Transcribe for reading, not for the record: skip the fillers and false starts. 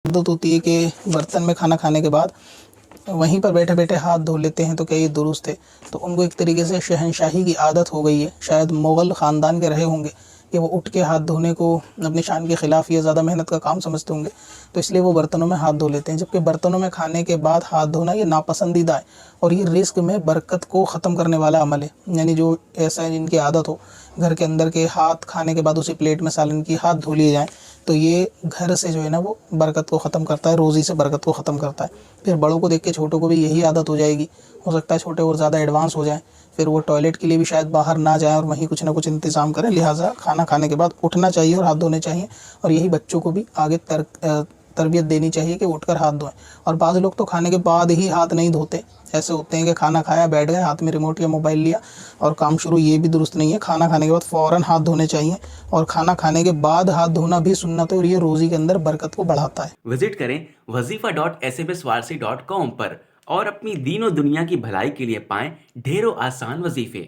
عادت ہوتی ہے کہ برتن میں کھانا کھانے کے بعد وہیں پر بیٹھے بیٹھے ہاتھ دھو لیتے ہیں، تو کیا یہ درست ہے؟ تو ان کو ایک طریقے سے شہنشاہی کی عادت ہو گئی ہے، شاید مغل خاندان کے رہے ہوں گے کہ وہ اٹھ کے ہاتھ دھونے کو اپنی شان کے خلاف یا زیادہ محنت کا کام سمجھتے ہوں گے، تو اس لیے وہ برتنوں میں ہاتھ دھو لیتے ہیں، جبکہ برتنوں میں کھانے کے بعد ہاتھ دھونا یہ ناپسندیدہ ہے اور یہ رزق میں برکت کو ختم کرنے والا عمل ہے۔ یعنی جو ایسا ہے جن کی عادت ہو گھر کے اندر کے ہاتھ کھانے کے بعد اسی پلیٹ میں سالن کی ہاتھ دھو لیے جائیں، تو یہ گھر سے جو ہے نا وہ برکت کو ختم کرتا ہے، روزی سے برکت کو ختم کرتا ہے۔ پھر بڑوں کو دیکھ کے چھوٹوں کو بھی یہی عادت ہو جائے گی، ہو سکتا ہے چھوٹے اور زیادہ ایڈوانس ہو جائیں، پھر وہ ٹوائلٹ کے لیے بھی شاید باہر نہ جائیں اور وہیں کچھ نہ کچھ انتظام کریں، لہٰذا کھانا کھانے کے بعد اٹھنا چاہیے اور ہاتھ دھونے چاہیے، اور یہی بچوں کو بھی آگے تربیت دینی چاہیے کہ اٹھ کر ہاتھ دھوئیں۔ اور بعض لوگ تو کھانے کے بعد ہی ہاتھ نہیں دھوتے، ایسے ہوتے ہیں کہ کھانا کھایا بیٹھ گئے، ہاتھ میں ریموٹ یا موبائل لیا اور کام شروع، یہ بھی درست نہیں ہے۔ کھانا کھانے کے بعد فوراً ہاتھ دھونے چاہیے، اور کھانا کھانے کے بعد ہاتھ دھونا بھی سنت ہے اور یہ روزی کے اندر برکت کو بڑھاتا ہے۔ وزٹ کریں wazifa.sbswarsi.com پر اور اپنی دین و دنیا کی بھلائی کے لیے پائیں ڈھیروں آسان وظیفے۔